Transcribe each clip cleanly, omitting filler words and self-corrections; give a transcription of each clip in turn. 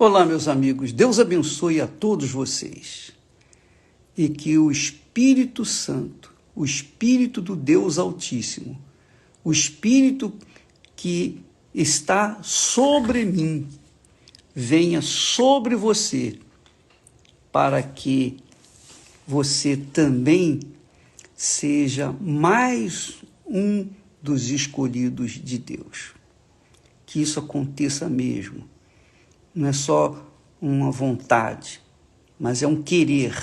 Olá, meus amigos, Deus abençoe a todos vocês e que o Espírito Santo, o Espírito do Deus Altíssimo, o Espírito que está sobre mim, venha sobre você, para que você também seja mais um dos escolhidos de Deus. Que isso aconteça mesmo. Não é só uma vontade, mas é um querer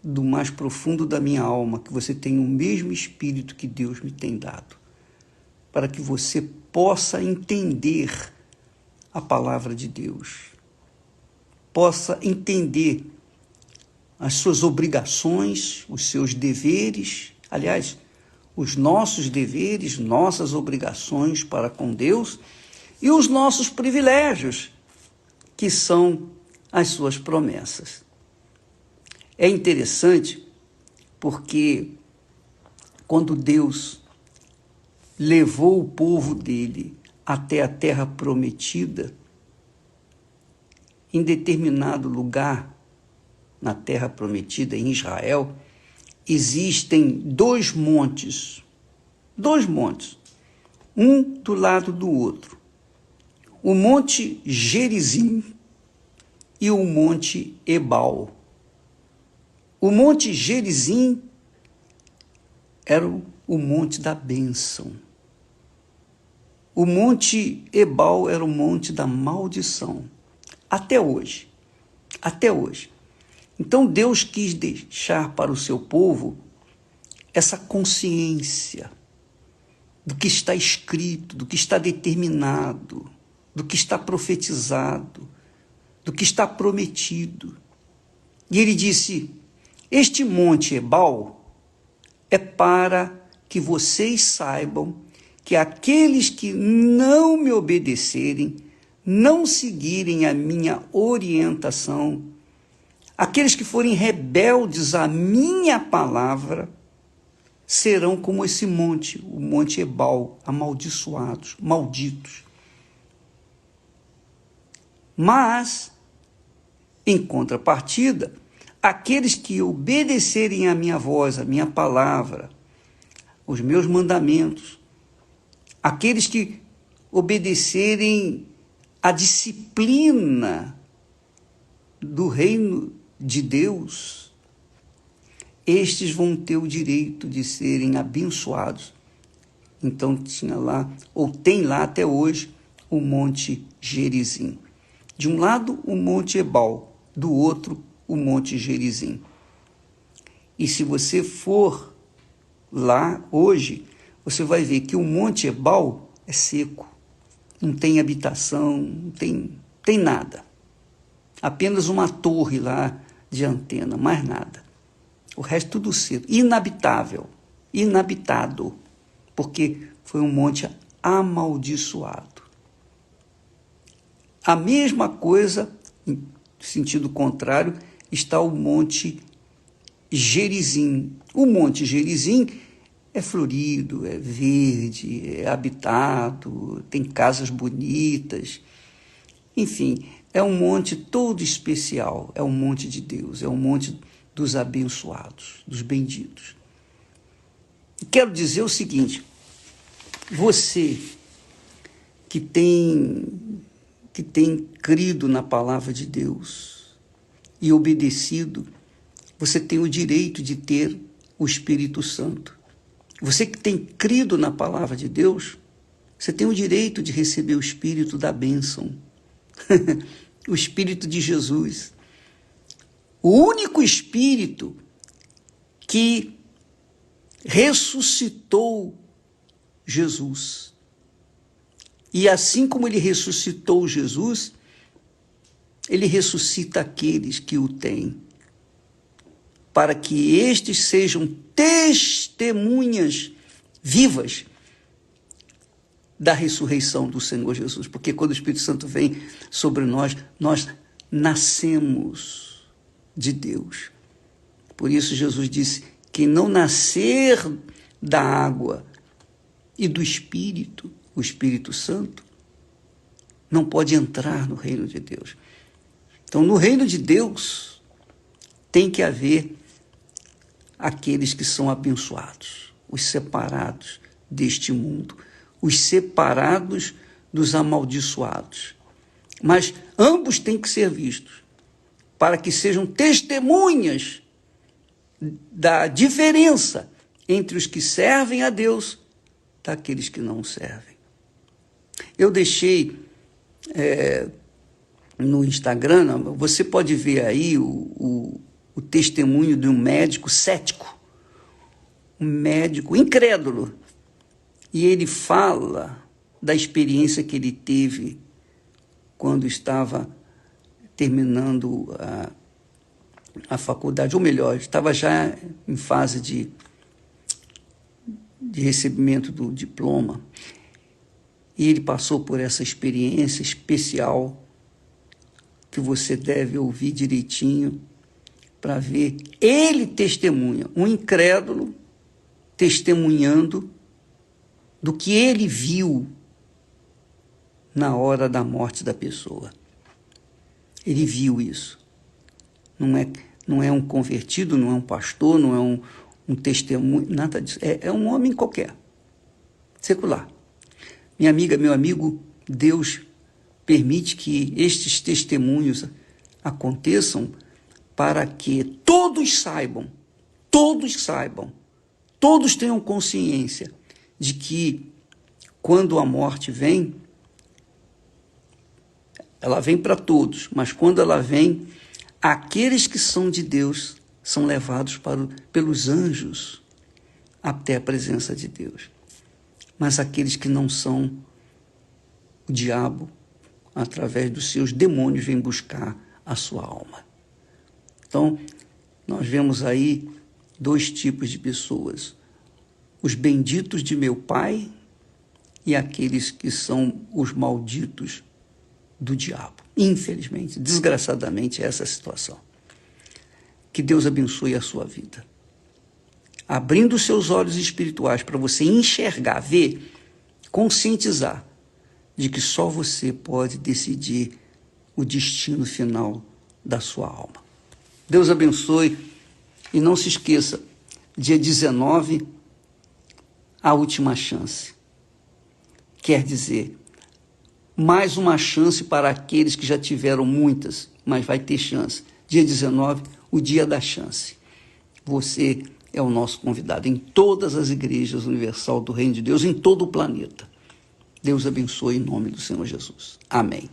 do mais profundo da minha alma, que você tenha o mesmo Espírito que Deus me tem dado, para que você possa entender a palavra de Deus, possa entender as suas obrigações, os seus deveres, aliás, os nossos deveres, nossas obrigações para com Deus e os nossos privilégios, que são as suas promessas. É interessante porque quando Deus levou o povo dele até a terra prometida, em determinado lugar na terra prometida, em Israel, existem dois montes, um do lado do outro. O Monte Gerizim e o Monte Ebal. O Monte Gerizim era o monte da bênção. O Monte Ebal era o monte da maldição. Até hoje. Então Deus quis deixar para o seu povo essa consciência do que está escrito, do que está determinado, do que está profetizado, do que está prometido. E ele disse: este monte Ebal é para que vocês saibam que aqueles que não me obedecerem, não seguirem a minha orientação, aqueles que forem rebeldes à minha palavra, serão como esse monte, o monte Ebal, amaldiçoados, malditos. Mas, em contrapartida, aqueles que obedecerem à minha voz, à minha palavra, os meus mandamentos, aqueles que obedecerem à disciplina do reino de Deus, estes vão ter o direito de serem abençoados. Então tinha lá, ou tem lá até hoje, o Monte Gerizim. De um lado, o Monte Ebal, do outro, o Monte Gerizim. E se você for lá hoje, você vai ver que o Monte Ebal é seco, não tem habitação, não tem nada. Apenas uma torre lá de antena, mais nada. O resto tudo seco, inabitável, inabitado, porque foi um monte amaldiçoado. A mesma coisa, em sentido contrário, está o Monte Gerizim. O Monte Gerizim é florido, é verde, é habitado, tem casas bonitas. Enfim, é um monte todo especial, é um monte de Deus, é um monte dos abençoados, dos benditos. Quero dizer o seguinte: você que tem crido na palavra de Deus e obedecido, você tem o direito de ter o Espírito Santo. Você que tem crido na palavra de Deus, você tem o direito de receber o Espírito da bênção, o Espírito de Jesus, o único Espírito que ressuscitou Jesus. E assim como ele ressuscitou Jesus, ele ressuscita aqueles que o têm, para que estes sejam testemunhas vivas da ressurreição do Senhor Jesus. Porque quando o Espírito Santo vem sobre nós, nós nascemos de Deus. Por isso Jesus disse: quem não nascer da água e do Espírito, o Espírito Santo, não pode entrar no reino de Deus. Então, no reino de Deus, tem que haver aqueles que são abençoados, os separados deste mundo, os separados dos amaldiçoados. Mas ambos têm que ser vistos, para que sejam testemunhas da diferença entre os que servem a Deus daqueles que não servem. Eu deixei no Instagram, você pode ver aí o testemunho de um médico cético, um médico incrédulo, e ele fala da experiência que ele teve quando estava terminando a faculdade, ou melhor, estava já em fase de recebimento do diploma, e ele passou por essa experiência especial que você deve ouvir direitinho para ver. Ele testemunha, um incrédulo testemunhando do que ele viu na hora da morte da pessoa. Ele viu isso. Não é um convertido, não é um pastor, não é um testemunho, nada disso. É um homem qualquer, secular. Minha amiga, meu amigo, Deus permite que estes testemunhos aconteçam para que todos saibam, todos tenham consciência de que quando a morte vem, ela vem para todos, mas quando ela vem, aqueles que são de Deus são levados pelos anjos até a presença de Deus. Mas aqueles que não são, o diabo, através dos seus demônios, vem buscar a sua alma. Então, nós vemos aí dois tipos de pessoas: os benditos de meu Pai e aqueles que são os malditos do diabo. Infelizmente, desgraçadamente, é essa a situação. Que Deus abençoe a sua vida, abrindo os seus olhos espirituais para você enxergar, ver, conscientizar de que só você pode decidir o destino final da sua alma. Deus abençoe e não se esqueça, dia 19, a última chance. Quer dizer, mais uma chance para aqueles que já tiveram muitas, mas vai ter chance. Dia 19, o dia da chance. Você é o nosso convidado em todas as igrejas universal do Reino de Deus, em todo o planeta. Deus abençoe em nome do Senhor Jesus. Amém.